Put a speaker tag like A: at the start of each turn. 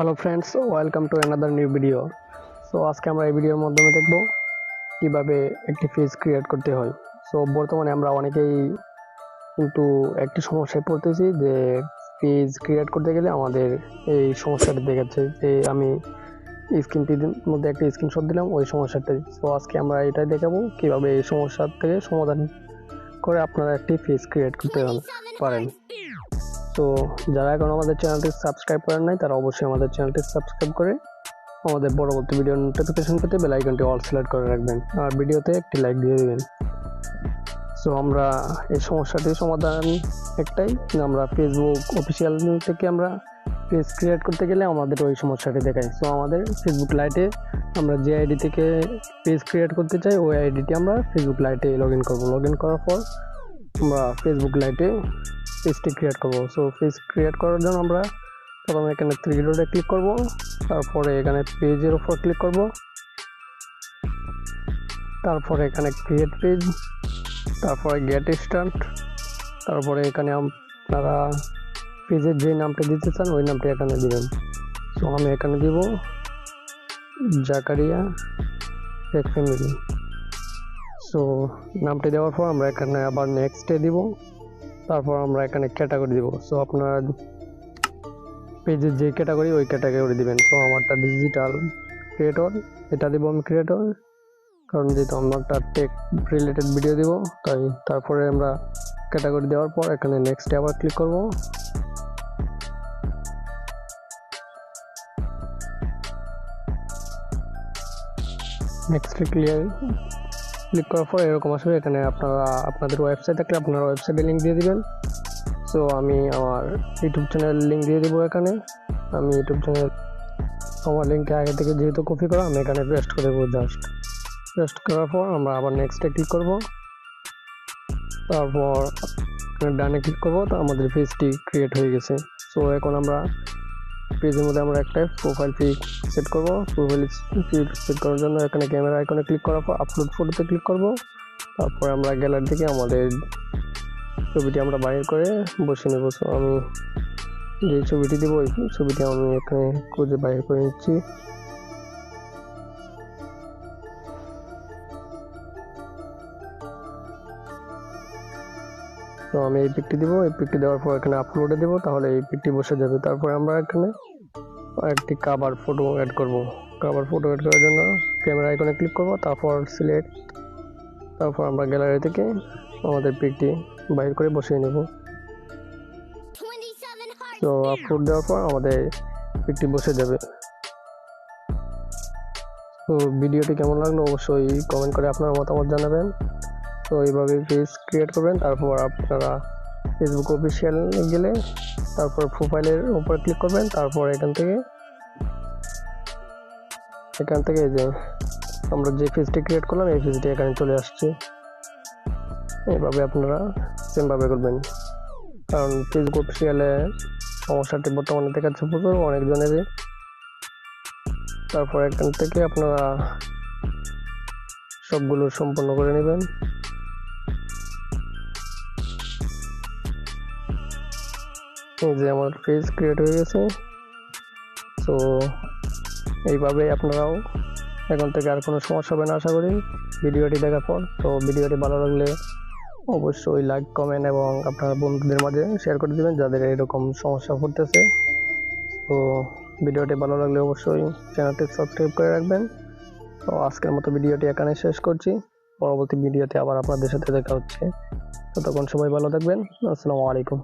A: Hello friends, welcome to another new video. So আজকে আমরা এই ভিডিওর মাধ্যমে দেখব কিভাবে একটি পেজ ক্রিয়েট করতে হয়। সো বর্তমানে আমরা অনেকেই কিন্তু একটি সমস্যায় পড়তেছি যে পেজ ক্রিয়েট করতে গেলে আমাদের এই সমস্যাটা দেখাচ্ছে যে আমি স্ক্রিনটির মধ্যে একটা স্ক্রিনশট দিলাম ওই সমস্যাটাই। সো আজকে আমরা এটাই দেখাবো কিভাবে এই সমস্যার থেকে সমাধান করে আপনারা একটি পেজ ক্রিয়েট করতে পারেন। তো যারা এখন আমাদের চ্যানেলটি সাবস্ক্রাইব করেন নাই তারা অবশ্যই আমাদের চ্যানেলটি সাবস্ক্রাইব করে আমাদের পরবর্তী ভিডিও নোটিফিকেশন পেতে বেল আইকনটি অল সিলেক্ট করে রাখবেন আর ভিডিওতে একটি লাইক দিয়ে দিবেন। সো আমরা এই সমস্যাটির সমাধান একটাই, আমরা ফেসবুক অফিসিয়াল থেকে আমরা পেজ ক্রিয়েট করতে গেলে আমাদের ওই সমস্যাটি দেখায়। সো আমাদের ফেসবুক লাইটে আমরা যে আইডি থেকে পেজ ক্রিয়েট করতে চাই ওই আইডিটি আমরা ফেসবুক লাইটে লগ ইন করবো। লগ ইন করার পর আমরা ফেসবুক লাইটে পেজটি ক্রিয়েট করব। সো পেজ ক্রিয়েট করার জন্য আমরা প্রথমে এখানে থ্রি ডটে ক্লিক করব, তারপরে এখানে পেজের উপর ক্লিক করব, তারপরে এখানে ক্রিয়েট পেজ, তারপরে গেট স্টার্ট, তারপরে এখানে আপনারা পেজের যে নামটা দিতে চান ওই নামটি এখানে দিবেন। সো আমি এখানে দিব জাকারিয়া ফ্যামিলি। সো নামটি দেওয়ার পর আমরা এখানে আবার নেক্সটে দিব, তারপর আমরা এখানে ক্যাটাগরি দিব। সো আপনারা পেজের যে ক্যাটাগরি ওই ক্যাটাগরি দিবেন। সো আমারটা ডিজিটাল ক্রিয়েটর, এটা দিব আমি ক্রিয়েটর, কারণ যেহেতু আমারটা টেক রিলেটেড ভিডিও দিব তাই। তারপরে আমরা ক্যাটাগরি দেওয়ার পর এখানে নেক্সটে আবার ক্লিক করব। নেক্সটে ক্লিক করার পর এরকম আসবে। এখানে আপনারা আপনাদের ওয়েবসাইট থাকলে আপনারা ওয়েবসাইটে লিঙ্ক দিয়ে দিবেন। সো আমি আমার ইউটিউব চ্যানেল লিঙ্ক দিয়ে দেবো। এখানে আমি ইউটিউব চ্যানেল আমার লিঙ্কে আগে থেকে যেহেতু কপি করা আমি এখানে পেস্ট করে দেবো। জাস্ট পেস্ট করার পর আমরা আবার নেক্সটে ক্লিক করব, তারপর ডানে ক্লিক করবো। তো আমাদের পেজটি ক্রিয়েট হয়ে গেছে। সো এখন আমরা পেজের মধ্যে আমরা একটা প্রোফাইল পিক সেট করব। প্রোফাইল পিক সেট করার জন্য এখানে ক্যামেরা আইকনে ক্লিক করার পর আপলোড ফটোতে ক্লিক করব। তারপরে আমরা গ্যালারি থেকে আমাদের ছবিটি আমরা বাইর করে বসিয়ে নেব। সো আমি যে ছবিটি দেবো ওই ছবিটি আমি এখানে খুঁজে বাইর করে নিচ্ছি। তো আমি এই পিকটি দেবো, এই পিকটি দেওয়ার পর এখানে আপলোডে দেবো, তাহলে এই পিকটি বসে যাবে। তারপরে আমরা এখানে একটি কাভার ফটো অ্যাড করব। কাভার ফটো অ্যাড করার জন্য ক্যামেরা আইকনে ক্লিক করব, তারপর সিলেক্ট, তারপর আমরা গ্যালারি থেকে আমাদের পিকটি বাইর করে বসিয়ে নেব। তো আপলোড দেওয়ার পর আমাদের পিকটি বসে যাবে। তো ভিডিওটি কেমন লাগলো অবশ্যই কমেন্ট করে আপনার মতামত জানাবেন। তো এইভাবে পেজ ক্রিয়েট করবেন। তারপর আপনারা ফেসবুক অফিসিয়াল গেলে তারপর প্রোফাইলের উপর ক্লিক করবেন, তারপর এখান থেকে যে আমরা যে পেজটি ক্রিয়েট করলাম এই পেজটি এখানে চলে আসছে। এইভাবে আপনারা সেমভাবে করবেন, কারণ ফেসবুক অফিসিয়ালে সমস্যাটি বর্তমানে দেখাচ্ছে প্রচুর অনেকজনেরই। তারপর এখান থেকে আপনারা সবগুলো সম্পন্ন করে নেবেন। এই যে আমার পেজ ক্রিয়েট হয়ে গেছে। তো এইভাবে আপনারাও এখন থেকে আর কোনো সমস্যা হবে না আশা করি ভিডিওটি দেখার পর। তো ভিডিওটি ভালো লাগলে অবশ্যই লাইক, কমেন্ট এবং আপনার বন্ধুদের মাঝে শেয়ার করে দেবেন যাদের এরকম সমস্যা পড়তেছে। তো ভিডিওটি ভালো লাগলে অবশ্যই চ্যানেলটি সাবস্ক্রাইব করে রাখবেন। তো আজকের মতো ভিডিওটি এখানে শেষ করছি। পরবর্তী ভিডিওতে আবার আপনাদের সাথে দেখা হচ্ছে। ততক্ষণ সবাই ভালো থাকবেন। আসসালামু আলাইকুম।